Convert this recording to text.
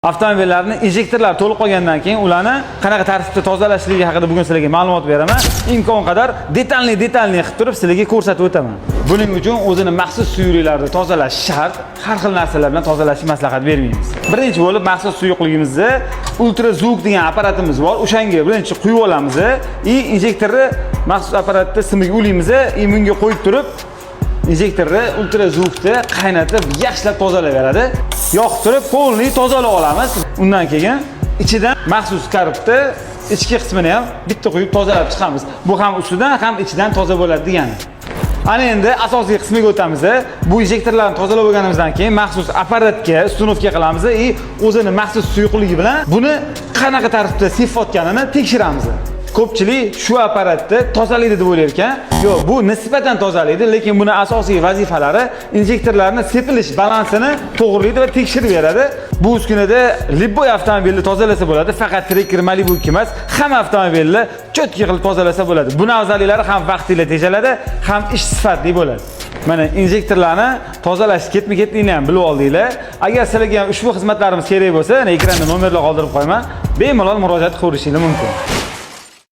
Avtomobillarni injektorlar to'lib qolgandan keyin ularni qanaqa tartibda tozalashligi haqida bugun sizlarga ma'lumot beraman. Imkon qadar detalli qilib turib sizlarga ko'rsatib o'taman. Buning uchun o'zini maxsus suyuqliklarda tozalash shart. Har xil narsalar bilan tozalashni maslahat bermaymiz. Birinchi bo'lib maxsus suyuqligimizni ultrazvuk degan apparatimiz bor. O'shanga birinchi quyib olamiz. Injektorni maxsus apparatda simiga ulaymiz. Bunga qo'yib turib injektorni ultrazvukda qaynatib yaxshilab tozalayveradi. Yoqtirib polni tozalab olamiz. Undan keyin ichidan maxsus karibda ichki qismini ham bitta quyib tozalab chiqamiz. Bu ham ustidan ham ichidan toza bo'ladi degani. Ana endi asosiy qismiga o'tamiz. Bu injektorlarni tozalab olganimizdan keyin maxsus apparatga ustunovka qilamiz va o'zini maxsus suyuqligi bilan buni qanaqa tartibda sifotganini tekshiramiz. Ko'pchilik shu apparatni tozalaydi deb o'ylar ekan. Yo'q, bu nisbatan tozalaydi, lekin buni asosiy vazifalari injektorlarning sepilish balansini to'g'rilaydi va tekshirib beradi. Bu uskunada Libboy avtomobilni tozalasa bo'ladi, faqat Tracker Malibu emas, hamma avtomobilni cho'tki qilib tozalasa bo'ladi. Buni afzalliklari ham vaqtingizni tejaladi, ham ish sifatli bo'ladi. Mana injektorlarni tozalash ketma-ketligini ham bilib oldinglar. Agar sizlarga ham ushbu xizmatlarimiz kerak bo'lsa, ekranda nomerlar qoldirib qo'yaman. Bemalol murojaat qilishingiz mumkin.